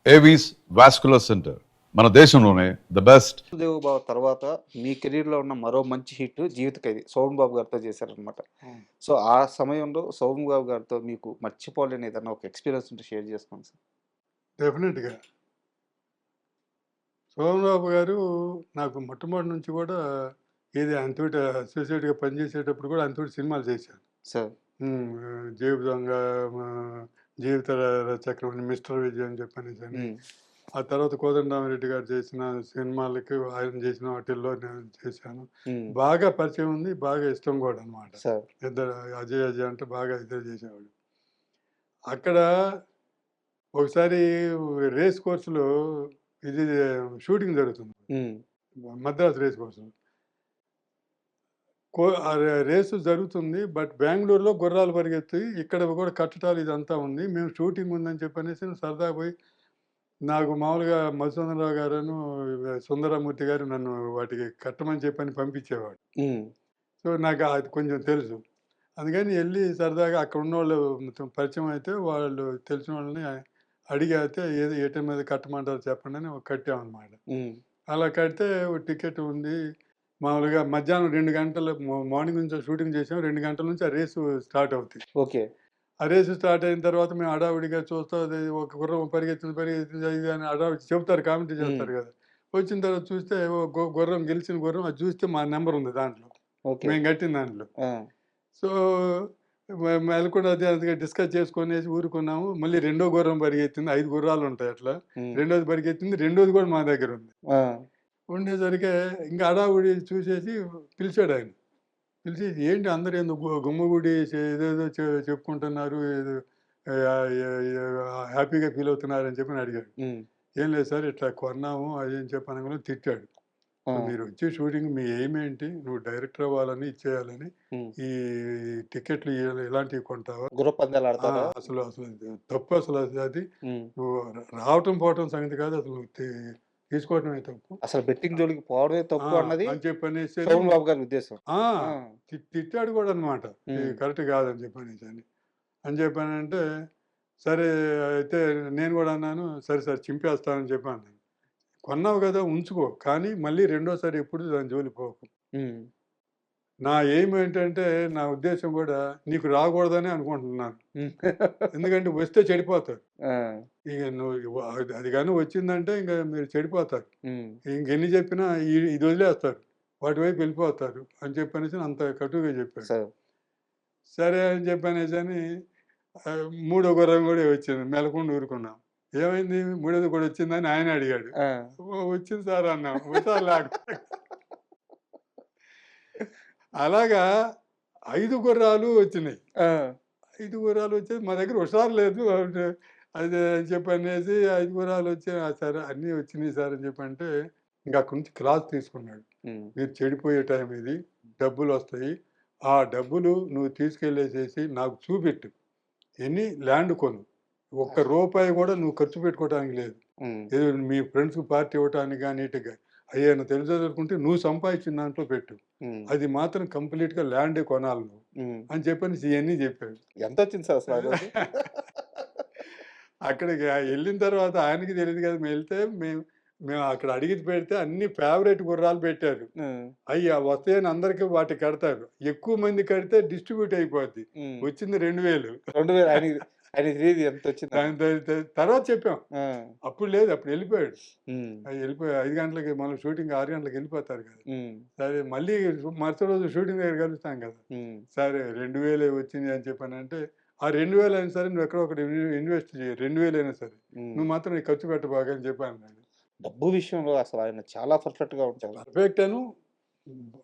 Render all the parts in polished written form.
Avis vascular centre మన దేశంలోనే the best. దేవు బావ తర్వాత మీ కెరీర్‌లో ఉన్న మరో మంచి హిట్ 'జీవిత ఖైదీ' సోమన్ బాబు గారితో చేశారనమాట. సో, ఆ సమయంలో సోమన్ బాబు గారితో మీకు మర్చిపోలేని ఏదన్నా ఒక ఎక్స్‌పీరియన్స్ ఉంటే షేర్ చేసుకోండి సార్. డెఫినెట్‌గా. సోమన్ బాబు గారు నాకు మొట్టమొదటి నుంచి కూడా ఆయనతోటి అసోసియేట్‌గా పనిచేసేటప్పుడు కూడా ఆయనతోటి సినిమాలు చేశాను. సార్. 'జేబు దొంగ', జీవిత చక్రం, 'మిస్టర్ విజయ్' అని చెప్పనేసని. హ్మ్. ఆ తర్వాత కోదండరామిరెడ్డి గారు చేసిన సినిమాలకి ఆయన చేసిన వాటిల్లో నేను చేశాను. హ్మ్. బాగా పరిచయం ఉంది. బాగా ఇష్టం కూడా అనమాట. సార్. ఇద్దరు అజయ్ అంటే బాగా ఇద్దరు చేసేవాడు. అక్కడ ఒకసారి రేస్ కోర్స్‌లో ఇది షూటింగ్ జరుగుతుంది. హ్మ్. మద్రాస్ రేస్ కోర్స్‌లో. రేసు జరుగుతుంది. బట్ బెంగుళూరులో గుర్రాలు పరిగెత్తి ఇక్కడ కూడా కట్టడాలు ఇదంతా ఉంది. మేము షూటింగ్ ఉందని చెప్పనేసి సరదాగా పోయి నాకు మామూలుగా మధుసూదనరావు గారును, సుందరమూర్తి గారు నన్ను వాటికి కట్టమని చెప్పని పంపించేవాడు. హ్మ్. సో, నాకు అది కొంచెం తెలుసు. అందుకని ఎళ్లి సరదాగా అక్కడ ఉన్నోళ్ళు పరిచయం అయితే వాళ్ళు తెలిసిన వాళ్ళని అడిగితే ఏ టైం మీద కట్టమంటారో చెప్పండి అని కట్టామనమాట. హ్మ్. అలా కడితే టికెట్ ఉంది. మామూలుగా మధ్యాహ్నం 2 గంటలు మార్నింగ్ నుంచి షూటింగ్ చేసాం. 2 గంటల నుంచి ఆ రేసు స్టార్ట్ అవుద్ది. ఓకే. ఆ రేసు స్టార్ట్ అయిన తర్వాత మేము హడావిడిగా చూస్తా అది ఒక గుర్రం పరిగెత్తింది అది ఇది అని హడావిడి చెప్తారు. కామెంటరీ హ్మ్. చేస్తారు కదా! వచ్చిన తర్వాత చూస్తే ఓ గుర్రం గెలిచిన గుర్రం అది చూస్తే మా నంబర్ ఉంది దాంట్లో. ఓకే. మేము కట్టిన దాంట్లో. ఆ! సో, మెలకుండా అది డిస్కస్ చేసుకొనేసి ఊరుకున్నాము. మళ్ళీ రెండో గుర్రం పరిగెత్తింది. 5 గుర్రాలుంటాయి అట్లా. హ్మ్. రెండోది పరిగెత్తింది. రెండోది కూడా మా దగ్గరుంది. ఆ! ఉండేసరికి ఇంక హడావుడి చూసేసి పిలిచాడాయన. పిలిచి ఏంటి అందరూ ఏందో గుమ్మగుడి ఏదేదో చెప్పుకుంటున్నారు. ఏదో హ్యాపీగా ఫీల్ అవుతున్నారని చెప్పని అడిగాడు. హ్మ్. ఏం లేదు సార్ ఇట్లా కొన్నాము అది అని చెప్పి అనగానే తిట్టాడు. ఆ! మీరు వచ్చే షూటింగ్ మీ ఎయిమ్ ఏంటి? నువ్వు డైరెక్టర్ అవ్వాలని, ఇచ్చేయాలని. హ్మ్. ఈ టికెట్లు ఇలాంటివి కొంటావా? గుర్రపు పందాలు ఆ! ఆడతారా? అసలు తప్పు అది. హ్మ్. నువ్వు రావటం, పోవటం సంగతి కాదు. అసలు తీసుకోవటమే తప్పు. అసలు బెట్టింగ్ జోలికి పోవడమే ఆ! తప్పు అన్నది అని చెప్పనేసని సోమన్ బాబు గారి ఉద్దేశం. ఆ! ఆ! తిట్టాడు కూడా అనమాట. ఇది హ్మ్. కరెక్ట్ కాదని చెప్పనేసని. అని చెప్పానంటే, సరే అయితే నేను కూడా అన్నాను, సరే సార్ చింపేస్తానని చెప్పి అన్నాను. కొన్నావు కదా ఉంచుకో. కానీ మళ్ళీ రెండోసారి ఎప్పుడు దాని జోలికి పోకు. హ్మ్. నా ఎయిమ్ ఏంటంటే, నా ఉద్దేశ్యం కూడా నీకు రాకూడదనే అనుకుంటున్నాను. హ్మ్. ఎందుకంటే వస్తే చెడిపోతారు. ఆ! ఇక నువ్వు అది గాని వచ్చిందంటే ఇంక మీరు చెడిపోతారు. హ్మ్. ఇంకెన్ని చెప్పినా ఇది వదిలేస్తారు. వాటి వైపు వెళ్ళిపోతారు అని చెప్పనేసి అంత కటువుగా చెప్పాడు. సరే. సరే అని చెప్పనేసని మూడో గుర్రం కూడా వచ్చింది. మెలకుండా ఊరుకున్నాం. ఏమైంది మూడోది కూడా వచ్చిందని ఆయన అడిగాడు. ఆ! వచ్చింది సార్ అన్నాం. హుషారు లేకుండా. అలాగా 5 గుర్రాలు వచ్చినాయి. ఆ! 5 గుర్రాలు వచ్చాయి. మా దగ్గర హుషారు లేదు. అది అని చెప్పనేసి 5 గుర్రాలు వచ్చాయి. సరే అన్నీ వచ్చినాయి సార్ అని చెప్పంటే, ఇంక అక్కడి నుంచి క్లాస్ తీసుకున్నాడు. హ్మ్. మీరు చెడిపోయే టైం ఇది. డబ్బులొస్తాయి. ఆ డబ్బులు నువ్వు తీసుకెళ్ళేసేసి నాకు చూపెట్టు. ల్యాండ్ కొను. ఒక్క రూపాయి కూడా నువ్వు ఖర్చు పెట్టుకోవడానికి లేదు. హ్మ్. ఏదో మీ ఫ్రెండ్స్‌కి పార్టీ ఇవ్వటానికి గాని, ఈటికి గాని. అయ్యేనా తెలిసొదలుకుంటే నువ్వు సంపాదించిన దాంట్లో పెట్టు. హ్మ్. అది మాత్రం కంప్లీట్‌గా ల్యాండే కొనాలి నువ్వు. హ్మ్. అని చెప్పనేసి ఇయన్నీ చెప్పాడు. ఎంతొచ్చింది సార్ అసలు ఆ రోజు? అక్కడికి ఎళ్ళిన తర్వాత ఆయనకి తెలీదు కదా! మేము మేము అక్కడ అడిగి పెడితే అన్ని ఫేవరెట్ గుర్రాలు పెట్టారు. హ్మ్. అయ్యి వస్తాయని అందరికి వాటికి కడతారు. ఎక్కువ మంది కడితే డిస్ట్రిబ్యూట్ అయిపోద్ది. హ్మ్. వచ్చింది 2000. 2000 ఆయనకి తెలీదు ఎంతొచ్చిందని. దాని తర్వాత చెప్పాం. ఆ! అప్పుడు లేదు. అప్పుడు ఎళ్ళిపోయాడు. హ్మ్. వెళ్ళిపోయి 5 గంటలకి మనం షూటింగ్ 6 గంటలకి వెళ్ళిపోతారు కదా! హ్మ్. సరే మళ్ళీ మరుసటి రోజు షూటింగ్ దగ్గర కలుస్తాం కదా! హ్మ్. సరే 2000 వచ్చింది అని చెప్పానంటే, ఆ 2000 అయినా సరే నువ్వు ఎక్కడో ఒకటి ఇన్వెస్ట్ చెయ్యి. 2000 అయినా సరే. హ్మ్. నువ్వు మాత్రం నీకు ఖర్చు పెట్టబాకు అని చెప్పి అన్నాడు. డబ్బు విషయంలో అసలు ఆయన చాలా పర్ఫెక్ట్‌గా ఉంటారు. పర్ఫెక్ట్ అను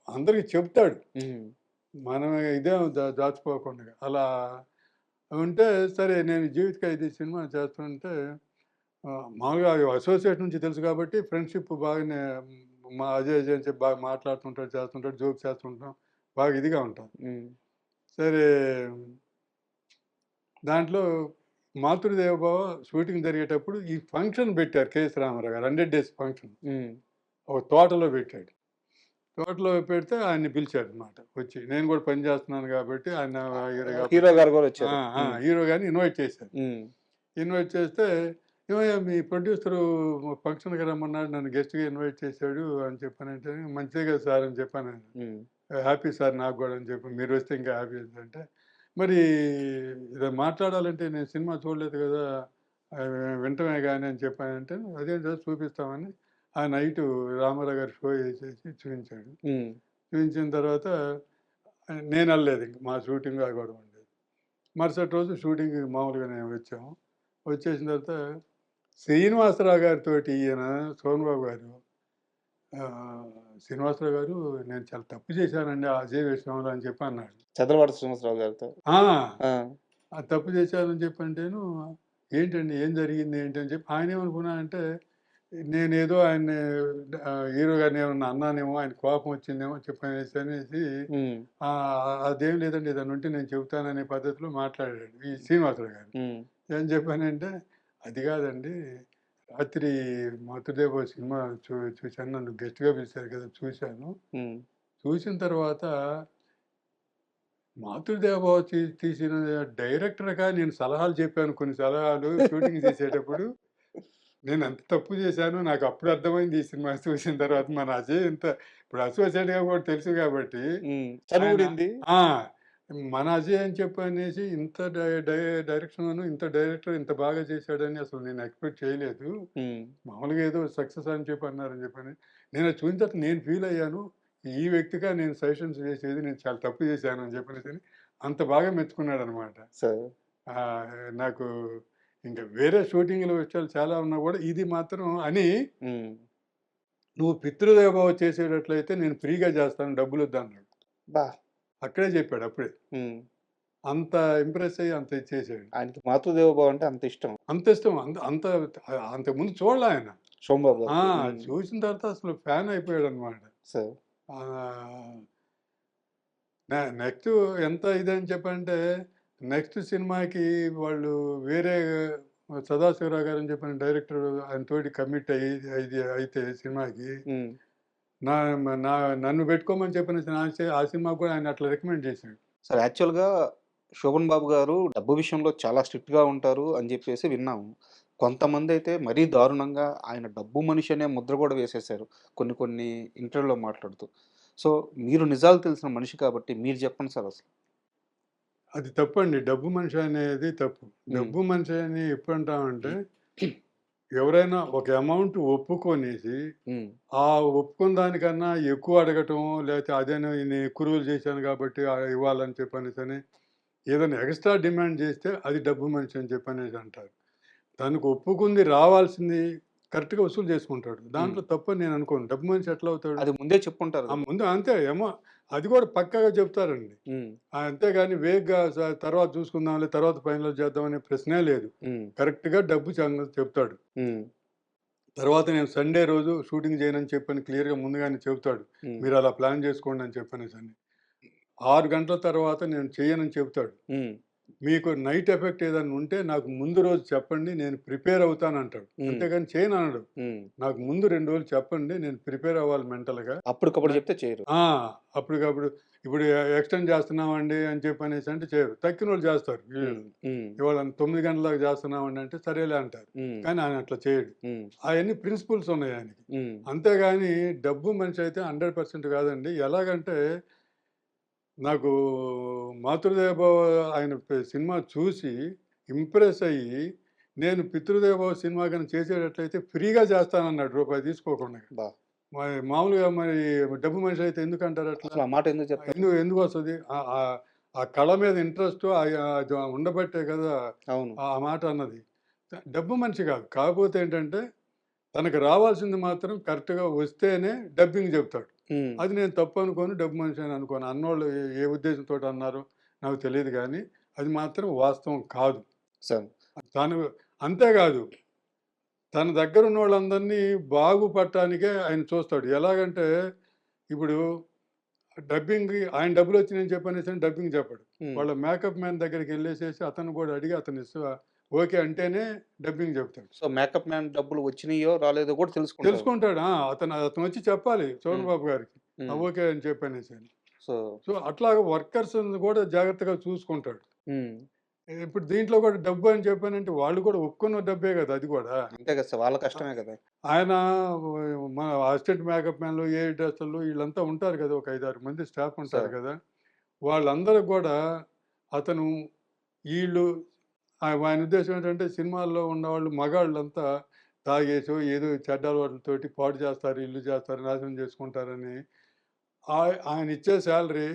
అందరికి చెప్తాడు. హ్మ్. మనం ఇదే దాచుకోకుండా. అలా ఉంటే సరే నేను 'జీవిత ఖైదీ' సినిమా చేస్తుంటే మామూలుగా అసోసియేట్ నుంచి తెలుసు కాబట్టి ఫ్రెండ్‌షిప్ బాగానే మా అజయ్ అని చెప్పి బాగా మాట్లాడుతుంటాడు, చేస్తుంటాడు, జోక్స్ చేస్తుంటాం. బాగా ఇదిగా ఉంటాం. హ్మ్. సరే దాంట్లో 'మాతృదేవోభవ' షూటింగ్ జరిగేటప్పుడు ఈ ఫంక్షన్ పెట్టారు 'కెఎస్ రామారావు' గారు 100 డేస్ ఫంక్షన్. హ్మ్. ఒక తోటలో పెట్టాడు. తోటలో పెడితే ఆయన్ని పిలిచాడనమాట వచ్చి. నేను కూడా పని చేస్తున్నాను కాబట్టి ఆయన హీరో హీరో కాబట్టి గారు గూడా ఆ! వచ్చారు. ఆ! హ్మ్. హీరో గారిని ఇన్వైట్ చేశారు. హ్మ్. ఇన్వైట్ చేస్తే ఏమయ్యా మీ ప్రొడ్యూసరు ఫంక్షన్‌కి రమ్మన్నాడు. నన్ను గెస్ట్‌గా ఇన్వైట్ చేశాడు అని చెప్పానంటే, మంచిదే కదా సార్ అని చెప్పాను. హ్మ్. హ్యాపీ సార్ నాకు గూడా అని చెప్పి. మీరొస్తే ఇంకా హ్యాపీ అంటే, మరి ఇది మాట్లాడాలంటే నేను సినిమా చూడలేదు గదా! వినటమే గాని అని చెప్పానంటే, అదేం సార్ చూపిస్తామని ఆ నైటు రామారావు గారు షో ఏసేసి చూయించాడు. హ్మ్. చూయించిన తర్వాత నేనెళ్ళలేదు ఇంక. మా షూటింగ్ ఆ గొడవ ఉండేది. మరుసటి రోజు షూటింగ్‌కి మామూలుగానే వచ్చాము. వచ్చేసిన తర్వాత శ్రీనివాసరావు గారితోటి ఈయన సోమన్ బాబు గారు శ్రీనివాసరావు గారు నేను చాలా తప్పు చేశానండి ఆ అజయ్ విషయంలో అని చెప్పి అన్నాడు. చంద్రబాబు శ్రీనివాసరావు గారితో. ఆ! ఆ! ఆ తప్పు చేశానని చెప్పంటేను, ఏంటండి ఏం జరిగింది ఏంటి అని చెప్పి ఆయనేమనుకున్నాడంటే, నేనేదో ఆయన్ని హీరో గారిని ఏమన్నా అన్నానేమో, ఆయనకి కోపం వచ్చిందేమో చెప్పనేసి హ్మ్. అదేం లేదండి ఏదైనా ఉంటే నేను చెబుతాననే పద్ధతిలో మాట్లాడాడు ఈ శ్రీనివాసరావు గారు. హ్మ్. ఏం చెప్పానంటే, అది కాదండి రాత్రి 'మాతృదేవో' సినిమా చూశాను. నన్ను గెస్ట్‌గా పిలిచారు కదా! చూశాను. హ్మ్. చూసిన తర్వాత 'మాతృదేవోభవ' తీసిన డైరెక్టర్‌గా నేను సలహాలు చెప్పాను. కొన్ని సలహాలు షూటింగ్ చేసేటప్పుడు. నేనెంత తప్పు చేశానో నాకప్పుడు అర్థమైంది ఈ సినిమా చూసిన తర్వాత. మన అజయ్ ఇంత ఇప్పుడు అసోసియేట్‌గా కూడా తెలుసు కాబట్టి హ్మ్. ఆయన చనువుడింది. ఆ! మన అజయ్ అని చెప్పనేసి ఇంత డై డై డైరెక్షన్‌లోను ఇంత డైరెక్టర్ ఇంత బాగా చేశాడని అసలు నేను ఎక్స్‌పెక్ట్ చేయలేదు. హ్మ్. మామూలుగా ఏదో సక్సెస్ అని చెప్పి అన్నారని చెప్పని. నేనది చూసిన తర్వాత నేను ఫీల్ అయ్యాను. ఈ వ్యక్తిగా నేను సజెషన్స్ చేసేది నేను చాలా తప్పు చేశాను అని చెప్పనేసని అంత బాగా మెచ్చుకున్నాడనమాట. సో నాకు ఇంక వేరే షూటింగ్‌ల విషయాలు చాలా ఉన్నా గూడా ఇది మాత్రం అని హ్మ్. "నువ్వు పితృదేవోభవ చేసేటట్లయితే నేను ఫ్రీగా చేస్తాను డబ్బులొద్దన్నాడు." అబ్బా! అక్కడే చెప్పాడు అప్పుడే. హ్మ్. అంత ఇంప్రెస్ అయ్యి అంత ఇచ్చేసాడు. ఆయనకి మాతృదేవోభవ అంటే అంత ఇష్టం. అంత ఇష్టం. అంత అంతకుముందు చూడలే ఆయన. సోమబాబు ఆ! గారికి. హ్మ్. చూసిన తర్వాత అసలు ఫ్యాన్ అయిపోయాడనమాట. సో ఆహ్, నెక్స్టు ఎంత ఇదని చెప్పంటే, నెక్స్ట్ సినిమాకి వాళ్ళు వేరే సదాశివరావు గారని చెప్పిన డైరెక్టర్ ఆయనతోటి కమిట్ అయితే సినిమాకి హ్మ్. నా నా నన్ను పెట్టుకోమని చెప్పిన ఆ సినిమాకి కూడా ఆయన అట్లా రికమెండ్ చేసాడు. సార్ యాక్చువల్‌గా 'శోభన్ బాబు' గారు డబ్బు విషయంలో చాలా స్ట్రిక్ట్‌గా ఉంటారు అని జెప్పేసి విన్నాము. కొంతమందైతే మరీ దారుణంగా ఆయన డబ్బు మనిషి అనే ముద్ర గూడా వేసేసారు. కొన్ని కొన్ని ఇంటర్వ్యూలో మాట్లాడుతూ. సో, మీరు నిజాలు తెలిసిన మనిషి కాబట్టి మీరు జెప్పండి సార్ అసలు? అది తప్పండి. డబ్బు మనిషి అనేది తప్పు. హ్మ్. డబ్బు మనిషి అని ఎప్పుడంటామంటే, ఎవరైనా ఒక అమౌంట్ ఒప్పుకొనేసి హ్మ్. ఆ ఒప్పుకున్న దానికన్నా ఎక్కువ అడగటం, లేతే అదేనో నేను ఎక్కువ రోజులు చేశాను కాబట్టి ఇవ్వాలని చెప్పనేసని ఏదైనా ఎక్స్‌ట్రా డిమాండ్ చేస్తే అది డబ్బు మనిషి అని చెప్పనేసి అంటారు. తనకు ఒప్పుకుంది రావాల్సింది కరెక్ట్‌గా వసూలు చేసుకుంటాడు. హ్మ్. దాంట్లో తప్పని నేను అనుకోను. డబ్బు మనిషి ఎట్లా అవుతాడు? అది ముందే చెప్పుంటారు ఆ గదా! ముందు అంతే అది కూడా పక్కాగా చెప్తారండి. హ్మ్. అంతేగాని వేగ్‌గా తర్వాత చూసుకుందాంలే, తర్వాత ఫైనల్ చేద్దాం అనే ప్రశ్నే లేదు. హ్మ్. కరెక్ట్‌గా డబ్బు సంగతి చెప్తాడు. హ్మ్. తర్వాత నేను సండే రోజు షూటింగ్ చేయనని చెప్పని క్లియర్‌గా ముందుగానే చెబుతాడు. హ్మ్. మీరు అలా ప్లాన్ చేసుకోండి అని చెప్పనేసని. 6 గంటల తర్వాత నేను చెయ్యనని చెబుతాడు. హ్మ్. మీకు నైట్ ఎఫెక్ట్ ఏదన్నా ఉంటే నాకు ముందు రోజు చెప్పండి. నేను ప్రిపేర్ అవుతానంటాడు. హ్మ్. అంతేగాని చేయననడు. హ్మ్. నాకు ముందు 2 రోజులు చెప్పండి. నేను ప్రిపేర్ అవ్వాలి మెంటల్‌గా. న అప్పటికప్పుడు జెప్తే చేయరు. ఆ! అప్పటికప్పుడు ఇప్పుడు ఎక్స్‌టెండ్ చేస్తున్నామండి అని చెప్పనేసి అంటే చేయరు. తక్కినోళ్ళు చేస్తారు హ్మ్. వీళ్ళు. హ్మ్. ఇవాళ 9 గంటలకు చేస్తున్నామండి అంటే సరేలే అంటారు. హ్మ్. కానీ ఆయన అట్లా చేయడు. హ్మ్. అయన్నీ ప్రిన్సిపల్స్ ఉన్నాయి ఆయనకి. హ్మ్. అంతేగాని డబ్బు మనిషి అయితే 100% కాదండి. ఎలాగంటే నాకు 'మాతృదేవోభవ' ఆయన సినిమా చూసి ఇంప్రెస్ అయ్యి, నేను 'పితృదేవోభవ' సినిమా గాని చేసేటట్లయితే ఫ్రీగా చేస్తానన్నాడు రూపాయి తీసుకోకుండా. అబ్బా! మామూలుగా డబ్బు మనిషి అయితే ఎందుకంటారు అట్లా? అసలు ఆ మాట ఎందుకు చెప్తారు? ఎందుకొస్తది? ఆ కళ మీద ఇంట్రెస్ట్ అది ఉండబట్టే కదా! అవును. ఆ మాట అన్నది. డబ్బు మనిషి కాదు. కాకపోతే ఏంటంటే తనకు రావాల్సింది మాత్రం కరెక్ట్‌గా వస్తేనే డబ్బింగ్ చెప్తాడు. హ్మ్. అది నేను తప్పనుకోను. డబ్బు మనిషి అని అనుకోను. అన్నోళ్ళు ఏ ఉద్దేశంతోటి అన్నారో నాకు తెలీదు గానీ, అది మాత్రం వాస్తవం కాదు. సో తను అంతేగాదు. తన దగ్గరున్నోళ్ళందరినీ బాగుపడటానికే ఆయన చూస్తాడు. ఎలాగంటే, ఇప్పుడు డబ్బింగ్‌కి ఆయన డబ్బులొచ్చినాయని చెప్పనేసని డబ్బింగ్ చెప్పడు. హ్మ్. వాళ్ళ మేకప్ మ్యాన్ దగ్గరికెళ్ళేసేసి అతన్ని గూడా అడిగి అతను ఓకే అంటేనే డబ్బింగ్ చెప్తాడు. సో, మేకప్ మ్యాన్ డబ్బులు వచ్చినియో, రాలేదో కూడా తెలుసుకుంటారు. తెలుసుకుంటాడు. అతనొచ్చి చెప్పాలి హ్మ్. సోను బాబు గారికి. హ్మ్. ఓకే అని చెప్పనేసని. సో సో, అట్లాగా వర్కర్స్‌ని గూడా జాగ్రత్తగా చూసుకుంటాడు. హ్మ్. ఇప్పుడు దీంట్లో కూడా డబ్బు అని చెప్పానంటే వాళ్ళు కూడా ఒప్పుకున్న డబ్బే కదా అది కూడా. అంతే కదా సార్. వాళ్ళ కష్టమే కదా! ఆయన మన అసిస్టెంట్ మేకప్ మ్యాన్‌లు, ఏఐ డ్రెస్సర్లు వీళ్ళంతా ఉంటారు కదా! ఒక 5, 6 మంది స్టాఫ్ ఉంటారు సార్. కదా! వాళ్ళందరికి కూడా అతను ఈళ్ళు ఆయన ఉద్దేశ్యం ఏంటంటే సినిమాల్లో ఉన్నవాళ్ళు మగాళ్ళంతా తాగేసో ఏదో చెడ్డ అలవాట్లతోటి పాడు చేస్తారు, ఇల్లు చేస్తారు, నాశనం చేసుకుంటారని ఆయన ఇచ్చే సాలరీ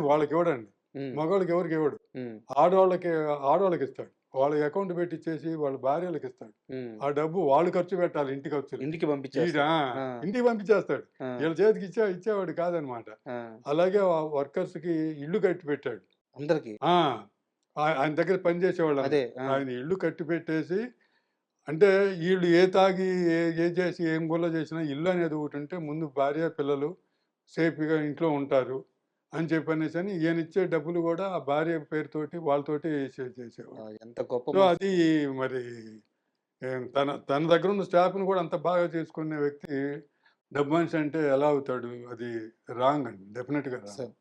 వాళ్ళకివ్వడండి. హ్మ్. మగోళ్ళకి ఎవరికీ ఇవ్వడు. హ్మ్. ఆడోళ్ళకి ఆడోళ్ళకిస్తాడు. వాళ్ళకి అకౌంట్ పెట్టిచ్చేసి వాళ్ళ భార్యలకిస్తాడు. హ్మ్. ఆ డబ్బు వాళ్ళు ఖర్చు పెట్టాలి ఇంటి ఖర్చులు. ఇంటికి ఈడ పంపించేస్తారు. ఆ! ఇంటికి పంపించేస్తాడు. ఆ! వీళ్ళ చేతికి ఇచ్చేవాడు కాదనమాట. ఆ! అలాగే వర్కర్స్‌కి ఇల్లు కట్టిపెట్టాడు. అందరికి. ఆ! ఆయన దగ్గర పనిచేసేవాళ్ళందరూ. అదే. ఆ! ఆయన ఇల్లు కట్టిపెట్టేసి అంటే ఈళ్ళు ఏ తాగి ఏది చేసి ఏం గొల్ల చేసినా ఇల్లు అనేది ఒకటుంటే ముందు భార్య, పిల్లలు సేఫ్‌గా ఇంట్లో ఉంటారు అని చెప్పనేసని ఈయనిచ్చే డబ్బులు గూడా ఆ భార్య పేరుతోటి వాళ్ళతోటి చేసేవాడు. ఎంత గొప్ప సో, మనసు. అది మరి తన తన దగ్గరున్న స్టాఫ్‌ని గూడా అంత బాగా చేసుకునే వ్యక్తి డబ్బు మనిషి అంటే ఎలా అవుతాడు? అది రాంగ్ అండి. డెఫినిట్‌గా రాంగ్. సార్.